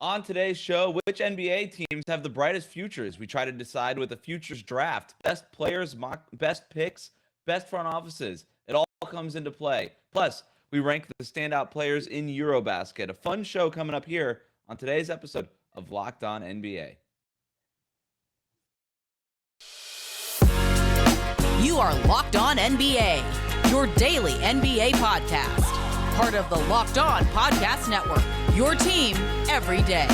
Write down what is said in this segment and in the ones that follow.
On today's show, which NBA teams have the brightest futures? We try to decide with a futures draft. Best players, best picks, best front offices. It all comes into play. Plus, we rank the standout players in EuroBasket. A fun show coming up here on today's episode of Locked On NBA. You are Locked On NBA, your daily NBA podcast. Part of the Locked On Podcast Network, your team every day.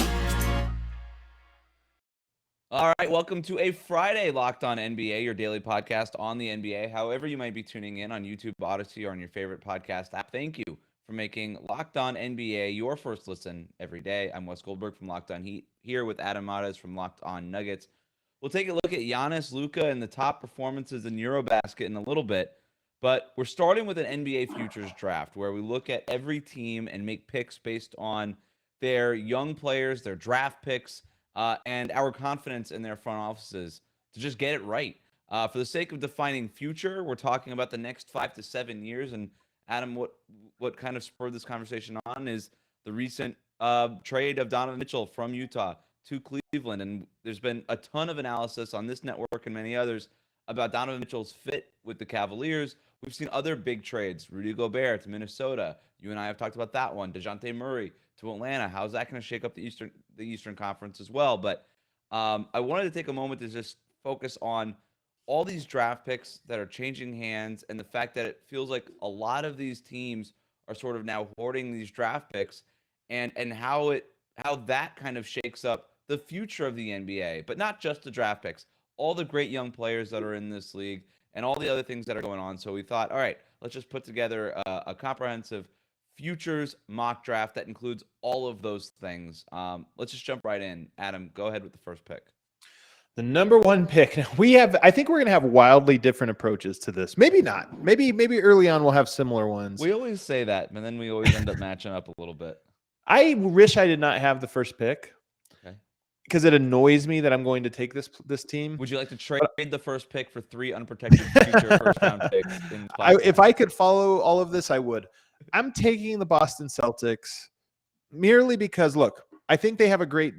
All right, welcome to a Friday Locked On NBA, your daily podcast on the NBA. However you might be tuning in on YouTube, Odyssey, or on your favorite podcast app, thank you for making Locked On NBA your first listen every day. I'm Wes Goldberg from Locked On Heat, here with Adam Mares from Locked On Nuggets. We'll take a look at Giannis, Luka, and the top performances in EuroBasket in a little bit. But we're starting with an NBA futures draft where we look at every team and make picks based on their young players, their draft picks, and our confidence in their front offices to just get it right. For the sake of defining future, we're talking about the next 5 to 7 years. And Adam, what kind of spurred this conversation on is the recent trade of Donovan Mitchell from Utah to Cleveland. And there's been a ton of analysis on this network and many others about Donovan Mitchell's fit with the Cavaliers. We've seen other big trades, Rudy Gobert to Minnesota. You and I have talked about that one. DeJounte Murray to Atlanta. How's that going to shake up the Eastern Conference as well? But I wanted to take a moment to just focus on all these draft picks that are changing hands and the fact that it feels like a lot of these teams are sort of now hoarding these draft picks and how that kind of shakes up the future of the NBA, but not just the draft picks, all the great young players that are in this league and all the other things that are going on. So we thought, all right, let's just put together a comprehensive futures mock draft that includes all of those things. Let's just jump right in. Adam, go ahead with the first pick. The number one pick. I think we're going to have wildly different approaches to this. Maybe not. Maybe early on we'll have similar ones. We always say that, but then we always end up matching up a little bit. I wish I did not have the first pick. Okay. Because it annoys me that I'm going to take this team. Would you like to trade the first pick for 3 unprotected future first-round picks? If I could follow all of this, I would. I'm taking the Boston Celtics merely because, look, I think they have a great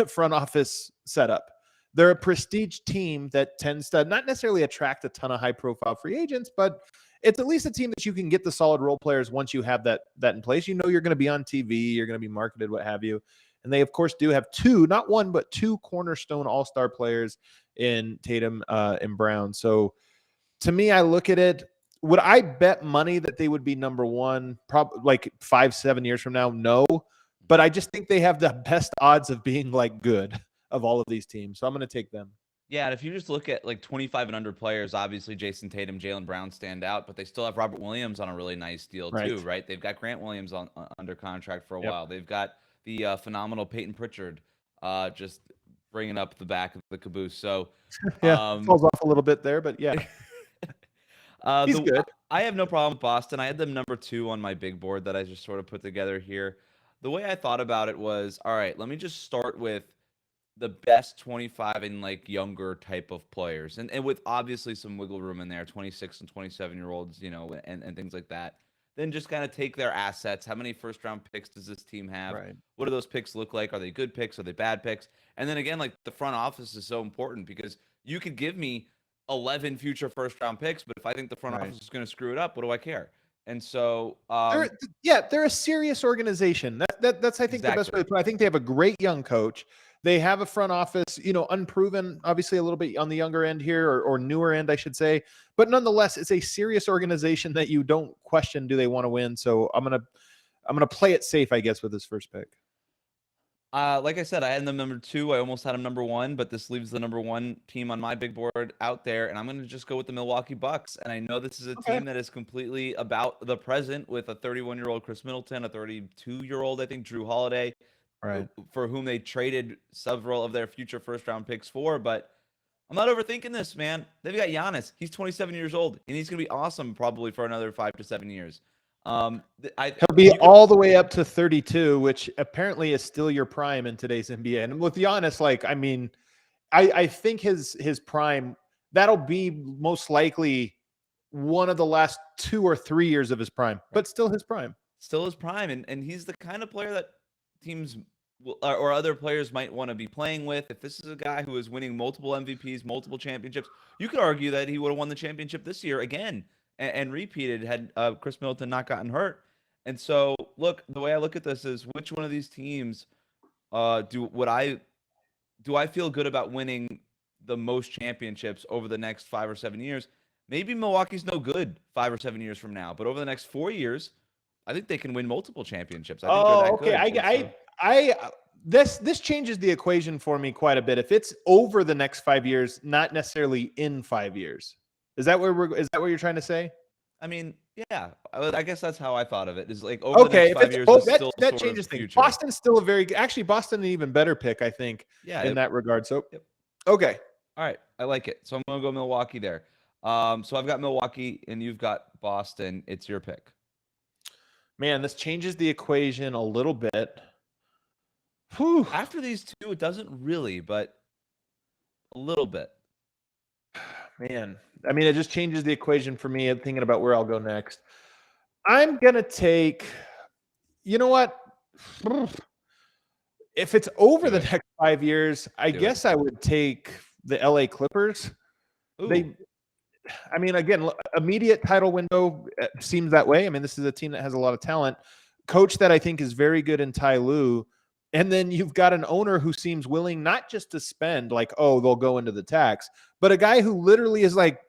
front office setup. They're a prestige team that tends to not necessarily attract a ton of high-profile free agents, but it's at least a team that you can get the solid role players once you have that in place. You know you're going to be on TV, you're going to be marketed, what have you. And they, of course, do have not one, but 2 cornerstone all-star players in Tatum and Brown. So to me, I look at it. Would I bet money that they would be number one, probably like 5-7 years from now? No. But I just think they have the best odds of being like good of all of these teams. So I'm going to take them. Yeah, and if you just look at like 25 and under players, obviously Jason Tatum, Jaylen Brown stand out, but they still have Robert Williams on a really nice deal too, right? They've got Grant Williams on under contract for a while. They've got the phenomenal Peyton Pritchard just bringing up the back of the caboose. So falls off a little bit there, but yeah. He's good. I have no problem with Boston. I had them number 2 on my big board that I just sort of put together here. The way I thought about it was, all right, let me just start with the best 25 and like younger type of players. And with obviously some wiggle room in there, 26 and 27-year-olds, and things like that. Then just kind of take their assets. How many first-round picks does this team have? Right. What do those picks look like? Are they good picks? Are they bad picks? And then again, like the front office is so important because you could give me 11 future first-round picks, but if I think the front office is going to screw it up, what do I care? And so, they're a serious organization. That's I think the best way to put it. I think they have a great young coach. They have a front office, unproven, obviously a little bit on the younger end here or newer end, I should say. But nonetheless, it's a serious organization that you don't question, do they want to win? So I'm gonna play it safe, I guess, with this first pick. Like I said, I had them number 2. I almost had them number 1, but this leaves the number 1 team on my big board out there, and I'm going to just go with the Milwaukee Bucks. And I know this is a team that is completely about the present with a 31-year-old Chris Middleton, a 32-year-old, I think, Drew Holiday, right, for whom they traded several of their future first-round picks for. But I'm not overthinking this, man. They've got Giannis. He's 27 years old, and he's going to be awesome probably for another 5 to 7 years. He'll be all the way up to 32, which apparently is still your prime in today's NBA. And with Giannis, I think his prime, that'll be most likely one of the last 2 or 3 years of his prime, but still his prime. Still his prime, and he's the kind of player that teams or other players might want to be playing with. If this is a guy who is winning multiple MVPs, multiple championships, you could argue that he would have won the championship this year again and repeated had Chris Middleton not gotten hurt. And so, look, the way I look at this is which one of these teams do I feel good about winning the most championships over the next 5 or 7 years? Maybe Milwaukee's no good 5 or 7 years from now, but over the next 4 years, I think they can win multiple championships. I think they're that okay. good. This changes the equation for me quite a bit. If it's over the next 5 years, not necessarily in 5 years. Is that what you're trying to say? I mean, yeah, I guess that's how I thought of it. Is like over the next 5 years, that changes things. Future. Boston's still Boston an even better pick, I think. Yeah, in that regard. So, yep. Okay, all right, I like it. So I'm gonna go Milwaukee there. So I've got Milwaukee, and you've got Boston. It's your pick. Man, this changes the equation a little bit. Whew. After these two, it doesn't really, but a little bit. Man, I mean, it just changes the equation for me. I'm thinking about where I'll go next. I'm going to take, you know what? If it's over the next 5 years, I guess I would take the LA Clippers. Ooh. I mean, again, immediate title window seems that way. I mean, this is a team that has a lot of talent. Coach that I think is very good in Ty Lue. And then you've got an owner who seems willing not just to spend like, oh, they'll go into the tax, but a guy who literally is like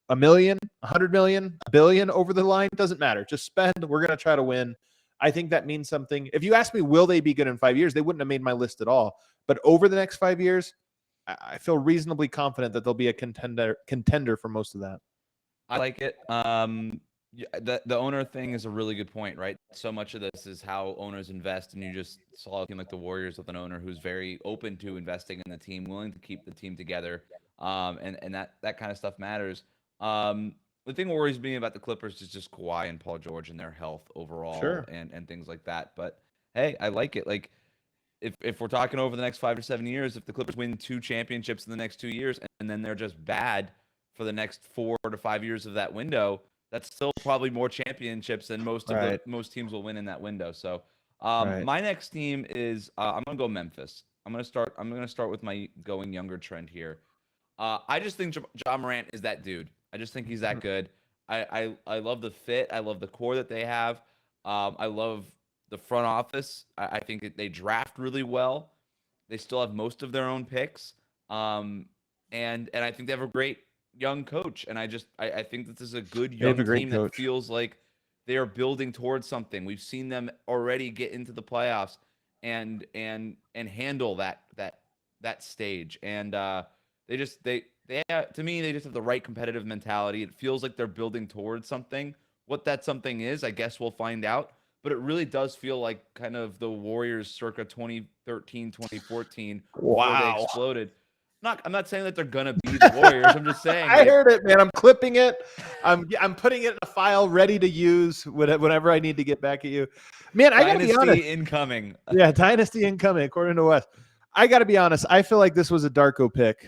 $1 million, $100 million, $1 billion over the line. Doesn't matter. Just spend. We're going to try to win. I think that means something. If you ask me, will they be good in 5 years? They wouldn't have made my list at all. But over the next 5 years, I feel reasonably confident that they'll be a contender for most of that. I like it. The owner thing is a really good point, right? So much of this is how owners invest, and you just saw a team like the Warriors with an owner who's very open to investing in the team, willing to keep the team together, and that kind of stuff matters. The thing that worries me about the Clippers is just Kawhi and Paul George and their health overall, Sure. and things like that. But hey, I like it. Like if we're talking over the next 5 to 7 years, if the Clippers win 2 championships in the next 2 years, and then they're just bad for the next 4 to 5 years of that window, that's still probably more championships than most teams will win in that window. So my next team is I'm gonna go Memphis. I'm gonna start with my going younger trend here. I just think Ja Morant is that dude. I just think he's that good. I love the fit. I love the core that they have. I love the front office. I think they draft really well. They still have most of their own picks. And I think they have a great young coach. And I think this is a good young team that feels like they are building towards something. We've seen them already get into the playoffs and handle that stage. And to me, they just have the right competitive mentality. It feels like they're building towards something. What that something is, I guess we'll find out. But it really does feel like kind of the Warriors circa 2013, 2014 before they exploded. I'm not saying that they're gonna be the Warriors. I'm just saying. I heard it, man. I'm clipping it. I'm putting it in a file ready to use whenever I need to get back at you. Man, I gotta be honest. Dynasty incoming. Yeah, dynasty incoming, according to Wes. I gotta be honest. I feel like this was a Darko pick.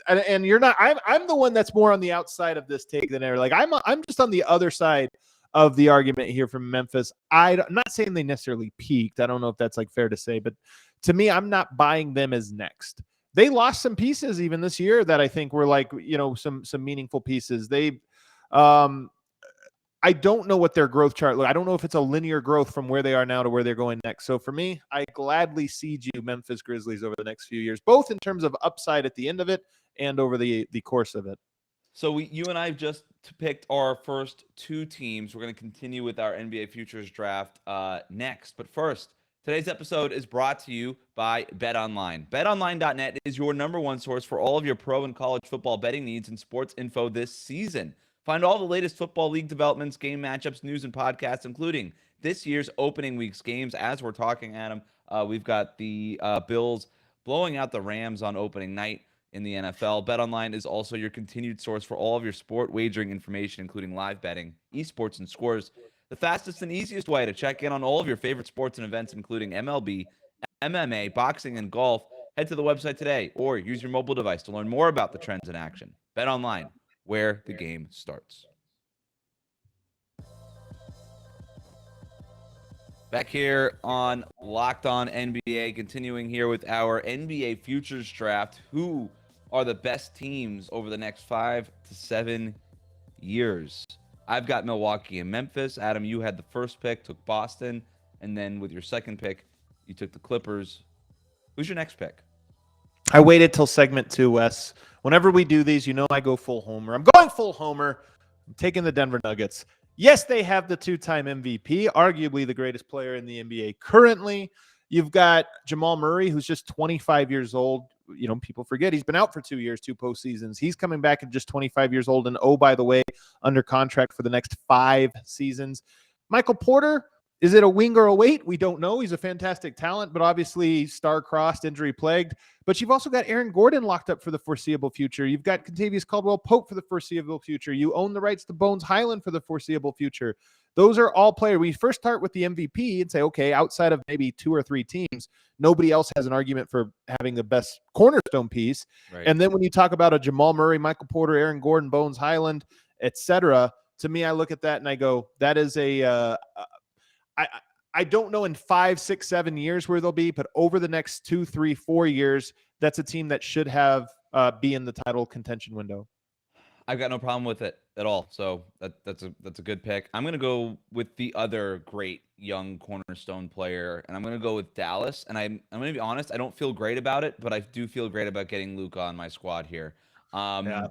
And you're not. I'm the one that's more on the outside of this take than ever. Like I'm just on the other side of the argument here from Memphis. I'm not saying they necessarily peaked. I don't know if that's like fair to say, but to me, I'm not buying them as next. They lost some pieces even this year that I think were like, some meaningful pieces. I don't know what their growth chart look. I don't know if it's a linear growth from where they are now to where they're going next. So for me, I gladly siege you Memphis Grizzlies over the next few years, both in terms of upside at the end of it and over the course of it. So you and I have just picked our first 2 teams. We're going to continue with our NBA futures draft next. But first, today's episode is brought to you by BetOnline. BetOnline.net is your #1 source for all of your pro and college football betting needs and sports info this season. Find all the latest football league developments, game matchups, news, and podcasts, including this year's opening week's games. As we're talking, Adam, we've got the Bills blowing out the Rams on opening night in the NFL. BetOnline is also your continued source for all of your sport wagering information, including live betting, esports, and scores. The fastest and easiest way to check in on all of your favorite sports and events, including MLB, MMA, boxing, and golf. Head to the website today or use your mobile device to learn more about the trends in action. BetOnline, where the game starts. Back here on Locked On NBA, continuing here with our NBA Futures Draft. Who are the best teams over the next 5 to 7 years? I've got Milwaukee and Memphis. Adam, you had the first pick, took Boston. And then with your second pick, you took the Clippers. Who's your next pick? I waited till segment 2, Wes. Whenever we do these, I go full homer. I'm going full homer. I'm taking the Denver Nuggets. Yes, they have the two-time MVP, arguably the greatest player in the NBA currently. You've got Jamal Murray, who's just 25 years old. People forget he's been out for 2 years, 2 postseasons. He's coming back at just 25 years old. And by the way, under contract for the next 5 seasons. Michael Porter, is it a wing or a weight? We don't know. He's a fantastic talent, but obviously star-crossed, injury-plagued. But you've also got Aaron Gordon locked up for the foreseeable future. You've got Kentavious Caldwell-Pope for the foreseeable future. You own the rights to Bones Highland for the foreseeable future. Those are all players. We first start with the MVP and say, okay, outside of maybe 2 or 3 teams, nobody else has an argument for having the best cornerstone piece. Right. And then when you talk about a Jamal Murray, Michael Porter, Aaron Gordon, Bones Highland, etc., to me, I look at that and I go, that is I don't know in 5, 6, 7 years where they'll be, but over the next 2, 3, 4 years, that's a team that should have be in the title contention window. I've got no problem with it at all. So that's a good pick. I'm going to go with the other great young cornerstone player, and I'm going to go with Dallas. And I'm going to be honest, I don't feel great about it, but I do feel great about getting Luke on my squad here. Yeah.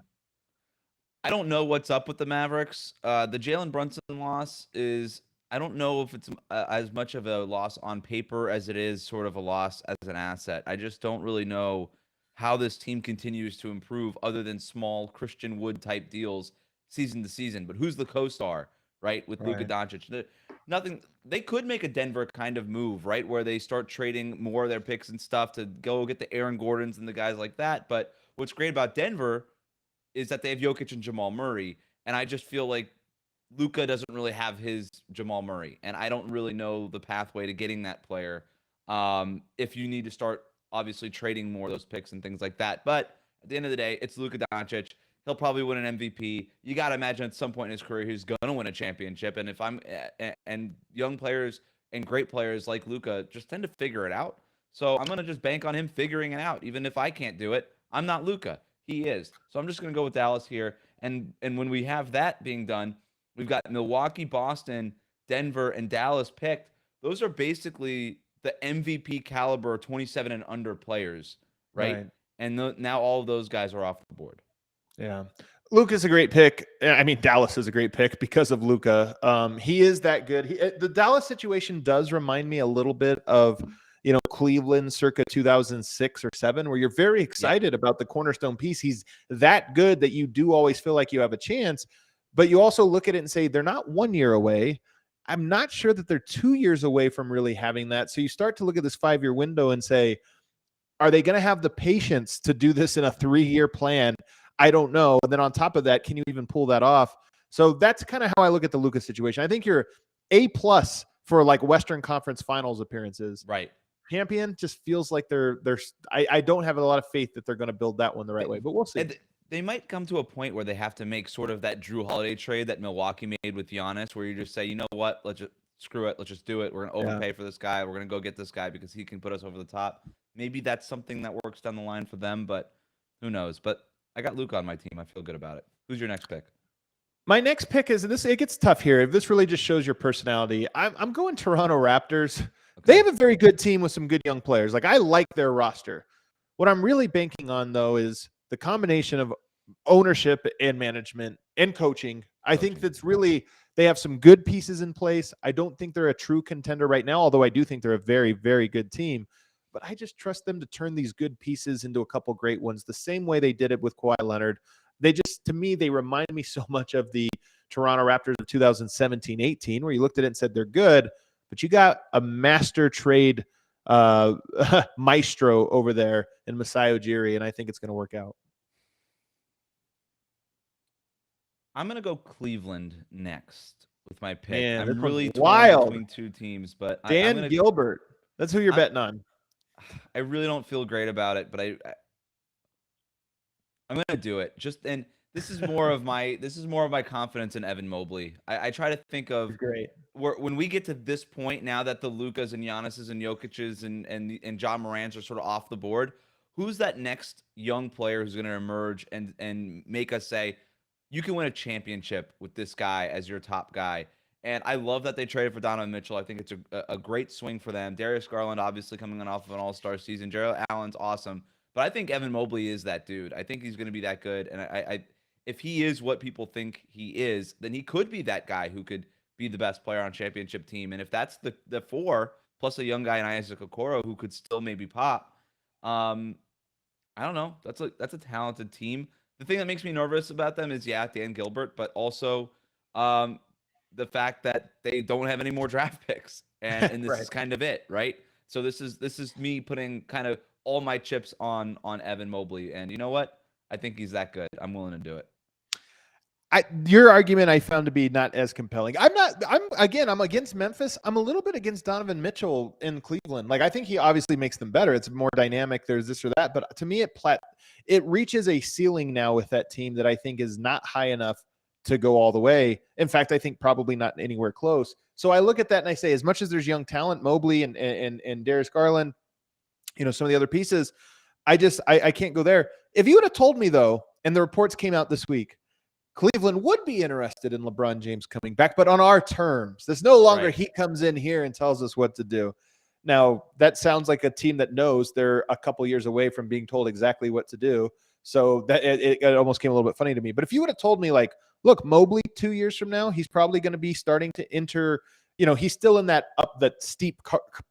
I don't know what's up with the Mavericks. The Jalen Brunson loss is, I don't know if it's as much of a loss on paper as it is sort of a loss as an asset. I just don't really know how this team continues to improve other than small Christian Wood type deals season to season. But who's the co-star, right, with Luka Doncic? Nothing. They could make a Denver kind of move, right, where they start trading more of their picks and stuff to go get the Aaron Gordons and the guys like that. But what's great about Denver is that they have Jokic and Jamal Murray, and I just feel like Luka doesn't really have his Jamal Murray, and I don't really know the pathway to getting that player. If you need to start obviously trading more of those picks and things like that, but at the end of the day, it's Luka Doncic. He'll probably win an MVP. You got to imagine at some point in his career he's going to win a championship. And if and young players and great players like Luka just tend to figure it out. So I'm going to just bank on him figuring it out. Even if I can't do it, I'm not Luka. He is. So I'm just going to go with Dallas here. And when we have that being done, we've got Milwaukee, Boston, Denver, and Dallas picked. Those are basically the MVP caliber 27 and under players, right? And now all of those guys are off the board. Yeah. Luke is a great pick. I mean, Dallas is a great pick because of Luka. He is that good. The Dallas situation does remind me a little bit of, Cleveland circa 2006 or 7, where you're very excited about the cornerstone piece. He's that good that you do always feel like you have a chance. But you also look at it and say, they're not 1 year away. I'm not sure that they're 2 years away from really having that. So you start to look at this 5-year window and say, are they going to have the patience to do this in a 3-year plan? I don't know. And then on top of that, can you even pull that off? So that's kind of how I look at the Luka situation. I think you're A+ for like Western Conference Finals appearances. Right. Champion just feels like I don't have a lot of faith that they're going to build that one the right way, but we'll see. They might come to a point where they have to make sort of that Drew Holiday trade that Milwaukee made with Giannis, where you just say, you know what, let's just screw it. Let's just do it. We're going to overpay for this guy. We're going to go get this guy because he can put us over the top. Maybe that's something that works down the line for them, but who knows? But I got Luke on my team. I feel good about it. Who's your next pick? My next pick is this. It gets tough here. This really just shows your personality. I'm going Toronto Raptors. Okay. They have a very good team with some good young players. Like, I like their roster. What I'm really banking on, though, is the combination of ownership and management and coaching. I think that's really, they have some good pieces in place. I don't think they're a true contender right now, although I do think they're a very, very good team. But I just trust them to turn these good pieces into a couple great ones, the same way they did it with Kawhi Leonard. They just, to me, they remind me so much of the Toronto Raptors of 2017-18, where you looked at it and said they're good, but you got a master trade maestro over there in Masai Ujiri, and I think it's going to work out. I'm going to go Cleveland next with my pick. Man, I'm really torn between 2 teams, but Dan Gilbert. That's who you're betting on. I really don't feel great about it, but I'm going to do it. And This is more of my confidence in Evan Mobley. I try to think of Great. when we get to this point now that the Lukas and Giannis's and Jokic's and John Morant's are sort of off the board, who's that next young player who's going to emerge and make us say, you can win a championship with this guy as your top guy? And I love that they traded for Donovan Mitchell. I think it's a great swing for them. Darius Garland obviously coming on off of an All-Star season. Jarrett Allen's awesome. But I think Evan Mobley is that dude. I think he's going to be that good. And I if he is what people think he is, then he could be that guy who could be the best player on a championship team. And if that's the four plus a young guy in Isaac Okoro who could still maybe pop, I don't know. That's a talented team. The thing that makes me nervous about them is Dan Gilbert, but also the fact that they don't have any more draft picks, and this Right. is kind of it, right? So this is me putting kind of all my chips on Evan Mobley, and you know what? I think he's that good. I'm willing to do it. Your argument I found to be not as compelling. I'm against Memphis. I'm a little bit against Donovan Mitchell in Cleveland. Like, I think he obviously makes them better. It's more dynamic. There's this or that. But to me, it reaches a ceiling now with that team that I think is not high enough to go all the way. In fact, I think probably not anywhere close. So I look at that and I say, as much as there's young talent, Mobley and Darius Garland, some of the other pieces, I can't go there. If you would have told me, though, and the reports came out this week, Cleveland would be interested in LeBron James coming back, but on our terms. There's no longer Right. he comes in here and tells us what to do. Now, that sounds like a team that knows they're a couple years away from being told exactly what to do. So that it almost came a little bit funny to me. But if you would have told me, like, look, Mobley 2 years from now, he's probably going to be starting to enter, he's still in that steep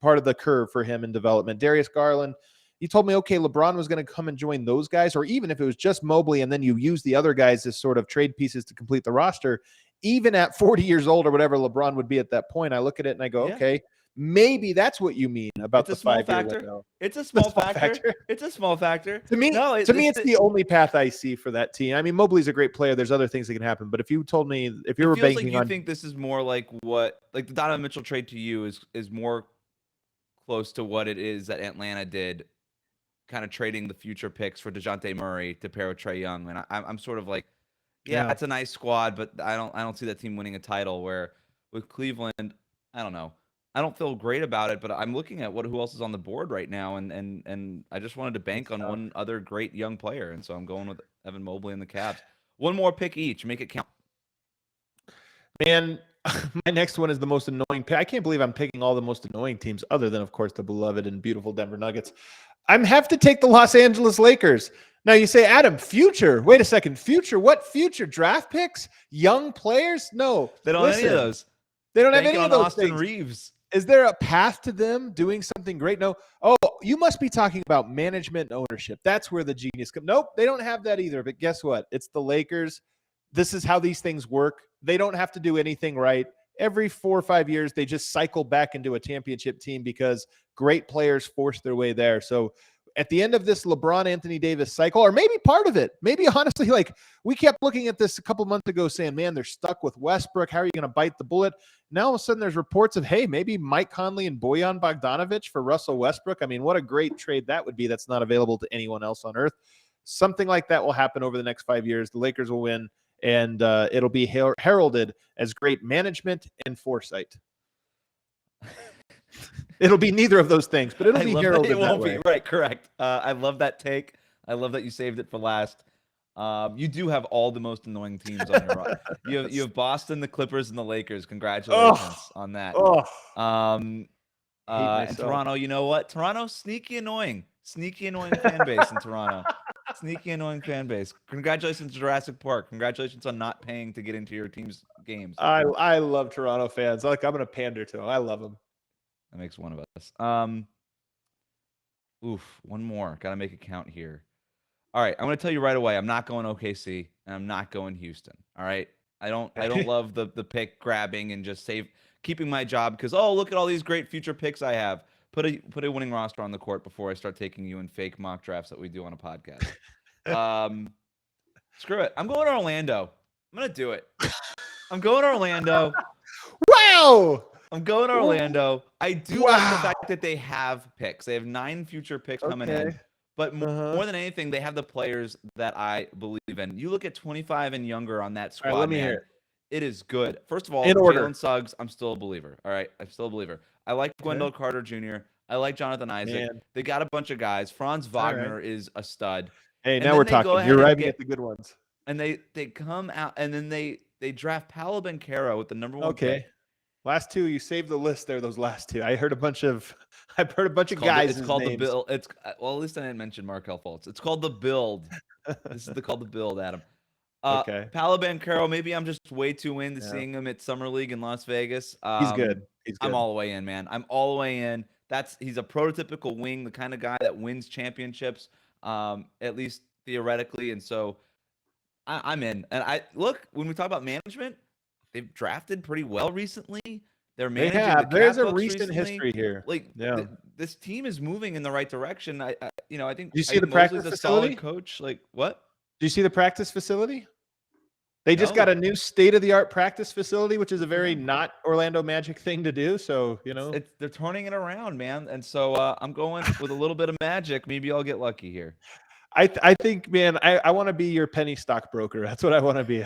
part of the curve for him in development. Darius Garland, you told me, okay, LeBron was going to come and join those guys, or even if it was just Mobley and then you use the other guys as sort of trade pieces to complete the roster, even at 40 years old or whatever LeBron would be at that point, I look at it and I go, okay, maybe that's what you mean about the 5-year window. It's a small factor. It's a small factor. To me, it's the only path I see for that team. I mean, Mobley's a great player. There's other things that can happen. But if you told me, if you were banking on, you think this is more like the Donovan Mitchell trade to you is more close to what it is that Atlanta did, kind of trading the future picks for DeJounte Murray to pair with Trae Young. And I'm sort of like, yeah, it's a nice squad, but I don't see that team winning a title. Where with Cleveland, I don't know. I don't feel great about it, but I'm looking at who else is on the board right now, and I just wanted to bank on one other great young player, and so I'm going with Evan Mobley and the Cavs. One more pick each, make it count. Man, my next one is the most annoying pick. I can't believe I'm picking all the most annoying teams, other than, of course, the beloved and beautiful Denver Nuggets. I have to take the Los Angeles Lakers. Now you say, Adam, future. Wait a second. Future? What future? Draft picks? Young players? No. They don't have any of those. They don't have any of those Austin things. Reeves. Is there a path to them doing something great? No. Oh, you must be talking about management and ownership. That's where the genius comes. Nope, they don't have that either. But guess what? It's the Lakers. This is how these things work. They don't have to do anything right. Every 4 or 5 years, they just cycle back into a championship team because great players force their way there. So at the end of this LeBron Anthony Davis cycle, or maybe part of it, maybe honestly, like, we kept looking at this a couple months ago saying, man, they're stuck with Westbrook. How are you going to bite the bullet? Now all of a sudden there's reports of, hey, maybe Mike Conley and Bojan Bogdanovic for Russell Westbrook. I mean, what a great trade that would be. That's not available to anyone else on earth. Something like that will happen over the next 5 years. The Lakers will win, and it'll be heralded as great management and foresight. It'll be neither of those things, but it'll be heralded that way. Right, correct. I love that take. I love that you saved it for last. You do have all the most annoying teams on your roster. You have Boston, the Clippers, and the Lakers. Congratulations on that. And Toronto, you know what? Toronto, sneaky annoying fan base in Toronto. Sneaky annoying fan base. Congratulations to Jurassic Park. Congratulations on not paying to get into your team's games. I love Toronto fans. Like, I'm going to pander to them. I love them. That makes one of us. One more. Got to make it count here. All right, I'm going to tell you right away. I'm not going OKC, and I'm not going Houston. All right, I don't love the pick grabbing and just keeping my job because, oh, look at all these great future picks I have. Put a winning roster on the court before I start taking you in fake mock drafts that we do on a podcast. Screw it. I'm going to Orlando. I'm going to do it. I'm going to Orlando. Wow. I'm going to Orlando. I do like the fact that they have picks. They have 9 future picks coming in. But more than anything, they have the players that I believe in. You look at 25 and younger on that squad, All right, let me man. hear it. It is good. First of all, In order. Jalen Suggs, I'm still a believer. All right, I'm still a believer. I like Wendell Carter Jr. I like Jonathan Isaac. Man. They got a bunch of guys. Franz all right. Wagner is a stud. Hey, And now then we're they go talking. ahead You're and arriving get- at the good ones. And they come out, and then they draft Paolo Banchero with the number 1 Okay. pick. Last two, you saved the list there. Those last two, I've heard a bunch of It's guys. It's called names. the Bill. It's well, at least I didn't mention Markel Fultz. It's called the Build. This is called the Build, Adam. Okay. Paolo Banchero, maybe I'm just way too into Yeah. seeing him at Summer League in Las Vegas. He's good. He's good. I'm all the way in, man. I'm all the way in. He's a prototypical wing, the kind of guy that wins championships, at least theoretically. And so I'm in. And when we talk about management, they've drafted pretty well recently. They're They managing have. the There's cap a books recent recently. history here. Like, Yeah. this team is moving in the right direction. I think. Do you see I the think practice Mosley's a facility? solid coach. Like what? Do you see the practice facility? They just No. got a new state-of-the-art practice facility, which is a very not Orlando Magic thing to do. So, They're turning it around, man. And so I'm going with a little bit of magic. Maybe I'll get lucky here. I think, man, I want to be your penny stock broker. That's what I want to be.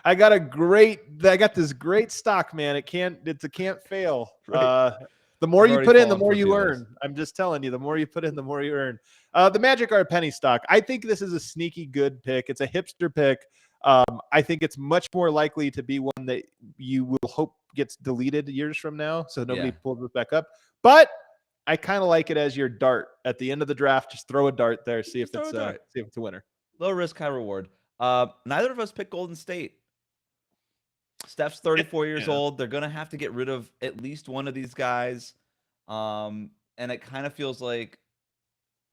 I got this great stock, man. It can't fail. Right. The more I've you already put in, the fallen more for a you few of those. earn. I'm just telling you, the more you put in, the more you earn. The Magic are a penny stock. I think this is a sneaky good pick. It's a hipster pick. I think it's much more likely to be one that you will hope gets deleted years from now, so nobody pulls it back up. But I kind of like it as your dart at the end of the draft. Just throw a dart there, see if it's a winner. Low risk, high reward. Neither of us picked Golden State. Steph's 34 years old. They're gonna have to get rid of at least one of these guys, and it kind of feels like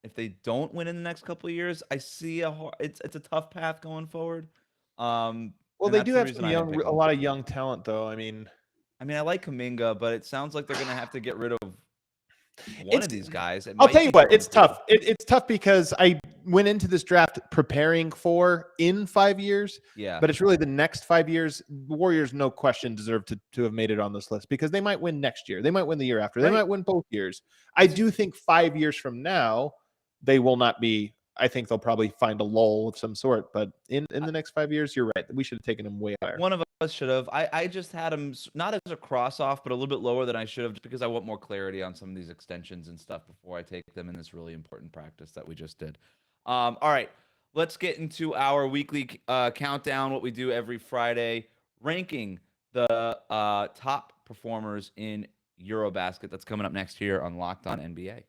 if they don't win in the next couple of years, I see it's a tough path going forward. Well, they do have a lot of young talent, though. I mean, I like Kuminga, but it sounds like they're going to have to get rid of one of these guys. I'll tell you what, it's tough. It's tough because I went into this draft preparing for in 5 years. Yeah. But it's really the next 5 years. The Warriors, no question, deserve to have made it on this list because they might win next year. They might win the year after. They might win both years. I do think 5 years from now, they will not be. I think they'll probably find a lull of some sort. But in the next 5 years, you're right. We should have taken them way higher. One of us should have. I just had them not as a cross off, but a little bit lower than I should have, just because I want more clarity on some of these extensions and stuff before I take them in this really important practice that we just did. All right, let's get into our weekly countdown. What we do every Friday, ranking the top performers in EuroBasket. That's coming up next here on Locked On NBA.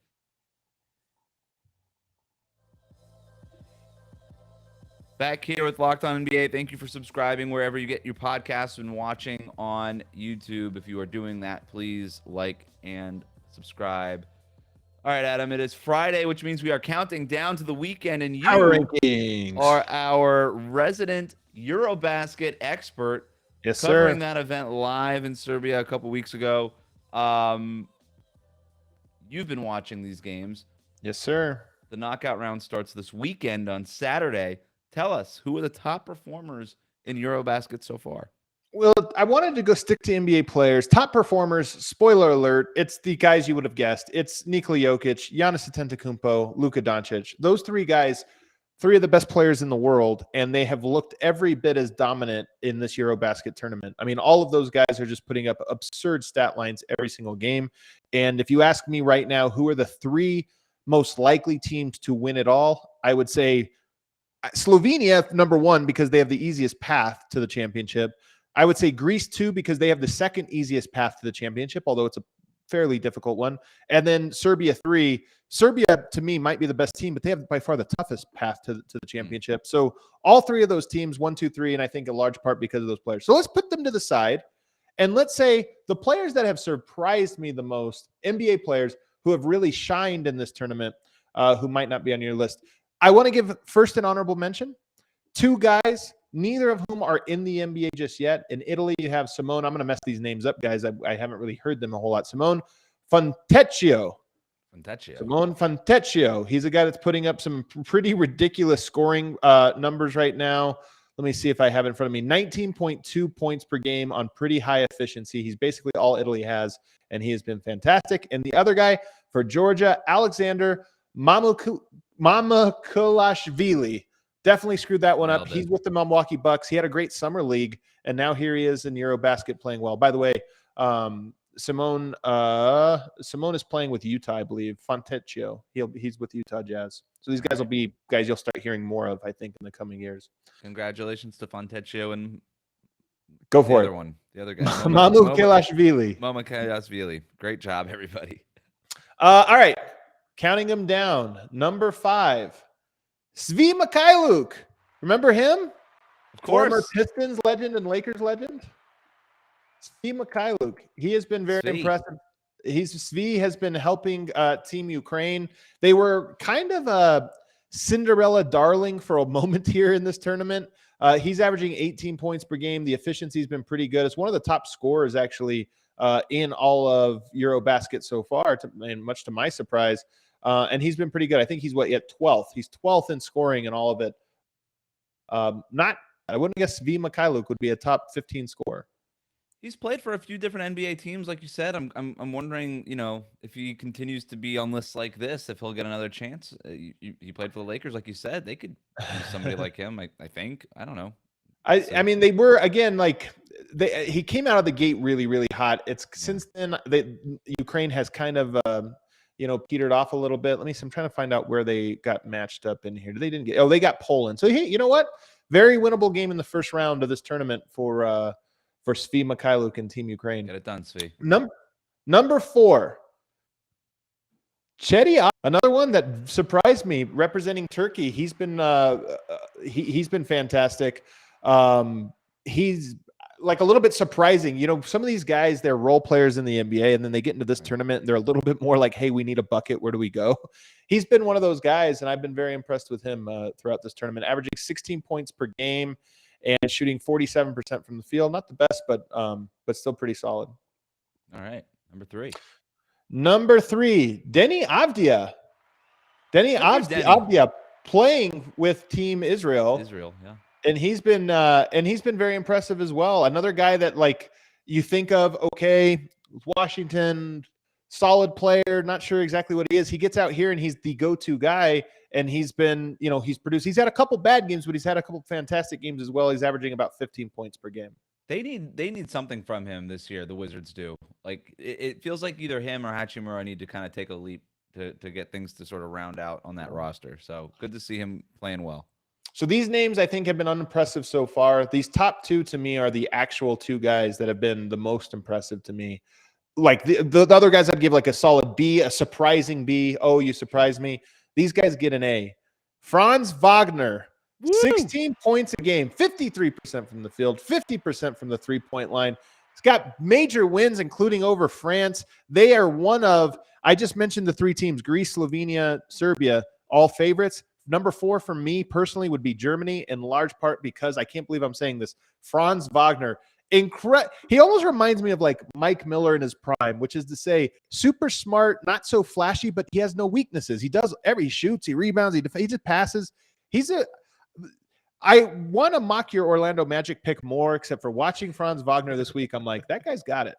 Back here with Locked On NBA. Thank you for subscribing wherever you get your podcasts and watching on YouTube. If you are doing that, please like and subscribe. All right, Adam, it is Friday, which means we are counting down to the weekend, and you Power rankings are our resident EuroBasket expert. Yes, covering sir. that event live in Serbia a couple weeks ago. You've been watching these games. Yes, sir. The knockout round starts this weekend on Saturday. Tell us, who are the top performers in EuroBasket so far? Well, I wanted to go stick to NBA players. Top performers, spoiler alert, it's the guys you would have guessed. It's Nikola Jokic, Giannis Antetokounmpo, Luka Doncic. Those three guys, three of the best players in the world, and they have looked every bit as dominant in this EuroBasket tournament. I mean, all of those guys are just putting up absurd stat lines every single game. And if you ask me right now, who are the three most likely teams to win it all, I would say Slovenia, number one, because they have the easiest path to the championship. I would say Greece, two, because they have the second easiest path to the championship, although it's a fairly difficult one. And then Serbia, three. Serbia, to me, might be the best team, but they have by far the toughest path to the championship. So all three of those teams, 1, 2, 3, and I think a large part because of those players. So let's put them to the side. And let's say the players that have surprised me the most, NBA players who have really shined in this tournament, who might not be on your list. I want to give first an honorable mention. Two guys, neither of whom are in the NBA just yet. In Italy, you have Simone. I'm going to mess these names up, guys. I haven't really heard them a whole lot. Simone Fontecchio. Simone Fontecchio. He's a guy that's putting up some pretty ridiculous scoring numbers right now. Let me see if I have it in front of me. 19.2 points per game on pretty high efficiency. He's basically all Italy has, and he has been fantastic. And the other guy for Georgia, Alexander Mamakulashvili. Definitely screwed that one up. Nailed it. He's with the Milwaukee Bucks. He had a great summer league, and now here he is in EuroBasket playing well. By the way, Simone is playing with Utah, I believe. Fontecchio. He's with Utah Jazz. So these guys will be guys you'll start hearing more of, I think, in the coming years. Congratulations to Fontecchio and go for the it. other one. The other guy. Mamu Kelashvili. Makai Luke. Great job, everybody. All right. Counting them down. Number 5. Makai Luke. Remember him? Of course. Former Pistons legend and Lakers legend. Makai Luke. He has been very impressive. Svi has been helping Team Ukraine. They were kind of a Cinderella darling for a moment here in this tournament. He's averaging 18 points per game. The efficiency's been pretty good. It's one of the top scorers actually in all of EuroBasket so far, and much to my surprise. And he's been pretty good. I think he's 12th. He's 12th in scoring in all of it. I wouldn't guess Makai Luke would be a top 15 scorer. He's played for a few different NBA teams, like you said. I'm wondering, if he continues to be on lists like this, if he'll get another chance. He played for the Lakers, like you said. They could use somebody like him. I think. I don't know. I mean, they were again he came out of the gate really, really hot. It's since then Ukraine has kind of petered off a little bit. I'm trying to find out where they got matched up in here. They got Poland. So you know what? Very winnable game in the first round of this tournament for Makai Luke and Team Ukraine. Get it done, Svi. Number 4, Cedi, another one that surprised me, representing Turkey. He's been he's been fantastic. He's like a little bit surprising. Some of these guys, they're role players in the NBA, and then they get into this tournament and they're a little bit more like, hey, we need a bucket. Where do we go? He's been one of those guys, and I've been very impressed with him throughout this tournament, averaging 16 points per game and shooting 47% from the field. Not the best, but still pretty solid. All right. Number 3, Denny Abdia. Abdia playing with Team Israel. Yeah. And he's been very impressive as well. Another guy that you think of, okay, Washington, solid player, not sure exactly what he is. He gets out here and he's the go-to guy, and he's been, he's produced. He's had a couple bad games, but he's had a couple fantastic games as well. He's averaging about 15 points per game. They need something from him this year. The Wizards do. It feels like either him or Hachimura need to kind of take a leap to get things to sort of round out on that roster. So good to see him playing well. So these names I think have been unimpressive so far. These top 2 to me are the actual 2 guys that have been the most impressive to me. Like the other guys I'd give a solid B, a surprising B. Oh, you surprised me. These guys get an A. Franz Wagner, 16 points a game, 53% from the field, 50% from the three-point line. He's got major wins, including over France. They are one of, I just mentioned the 3 teams, Greece, Slovenia, Serbia, all favorites. Number 4 for me personally would be Germany, in large part because I can't believe I'm saying this. Franz Wagner, he almost reminds me of Mike Miller in his prime, which is to say super smart, not so flashy, but he has no weaknesses. He shoots, he rebounds, he just passes. I want to mock your Orlando Magic pick more, except for watching Franz Wagner this week. I'm like, that guy's got it.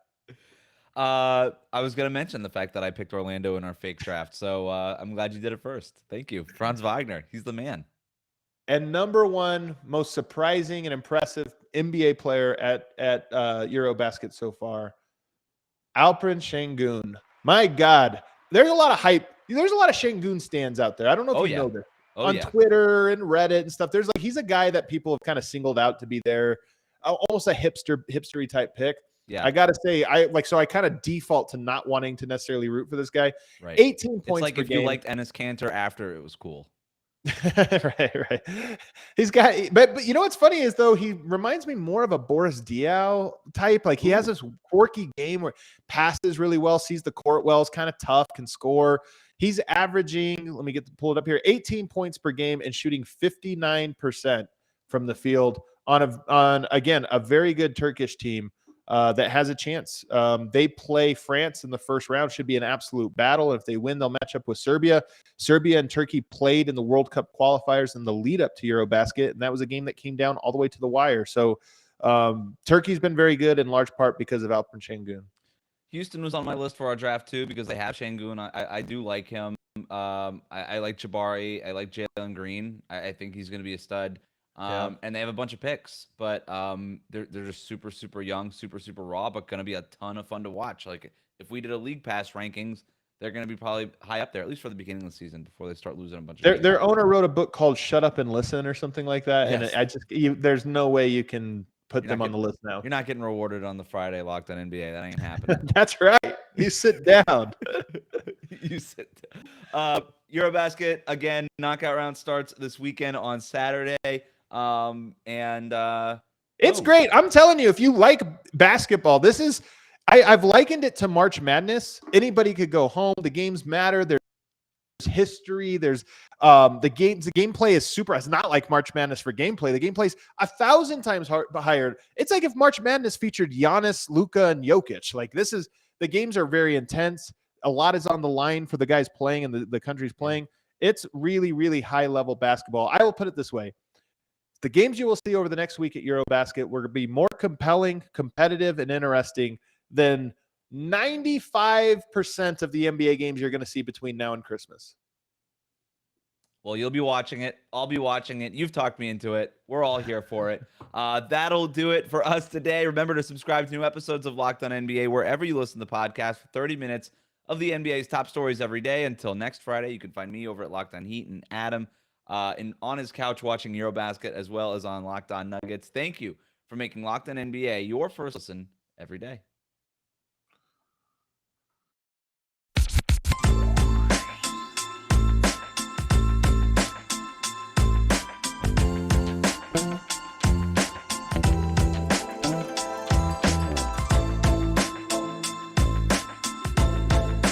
I was going to mention the fact that I picked Orlando in our fake draft, so I'm glad you did it first. Thank you. Franz Wagner, he's the man. And number 1 most surprising and impressive NBA player at EuroBasket so far, Alperen Şengün. My God, there's a lot of hype. There's a lot of Şengün stands out there. I don't know if you know this. On Twitter and Reddit and stuff. He's a guy that people have kind of singled out to be there, almost a hipstery type pick. Yeah, I gotta say, I kind of default to not wanting to necessarily root for this guy. Right. 18 points. It's like per if game. You liked Enes Kanter after it was cool. right. He's got, but you know what's funny is though he reminds me more of a Boris Diaw type. He has this quirky game where passes really well, sees the court well, is kind of tough, can score. He's averaging, let me pull it up here, 18 points per game and shooting 59% from the field on again a very good Turkish team that has a chance. They play France in the first round. Should be an absolute battle. If they win, they'll match up with Serbia. Serbia and Turkey played in the World Cup qualifiers in the lead up to EuroBasket, and that was a game that came down all the way to the wire. So Turkey's been very good in large part because of Alperen Şengün. Houston was on my list for our draft too because they have Şengün. I do like him. I like Jabari. I like Jalen Green. I think he's going to be a stud. And they have a bunch of picks, but they're just super super young, super super raw, but going to be a ton of fun to watch. Like if we did a league pass rankings, they're going to be probably high up there, at least for the beginning of the season before they start losing a bunch of Their owner wrote a book called "Shut Up and Listen" or something like that, Yes. and there's no way you can put them on the list now. You're not getting rewarded on the Friday Locked On NBA. That ain't happening. That's right. You sit down. You sit down. EuroBasket again. Knockout round starts this weekend on Saturday. It's great. I'm telling you, if you like basketball, this is. I've likened it to March Madness. Anybody could go home. The games matter. There's history. There's the gameplay is super. It's not like March Madness for gameplay. The gameplay is 1,000 times higher. It's like if March Madness featured Giannis, Luka, and Jokic. Like the games are very intense. A lot is on the line for the guys playing and the countries playing. It's really, really high level basketball. I will put it this way. The games you will see over the next week at EuroBasket will be more compelling, competitive, and interesting than 95% of the NBA games you're going to see between now and Christmas. Well, you'll be watching it. I'll be watching it. You've talked me into it. We're all here for it. That'll do it for us today. Remember to subscribe to new episodes of Locked On NBA wherever you listen to the podcast for 30 minutes of the NBA's top stories every day. Until next Friday, you can find me over at Locked On Heat and Adam on his couch watching EuroBasket as well as on Locked On Nuggets. Thank you for making Locked On NBA your first listen every day.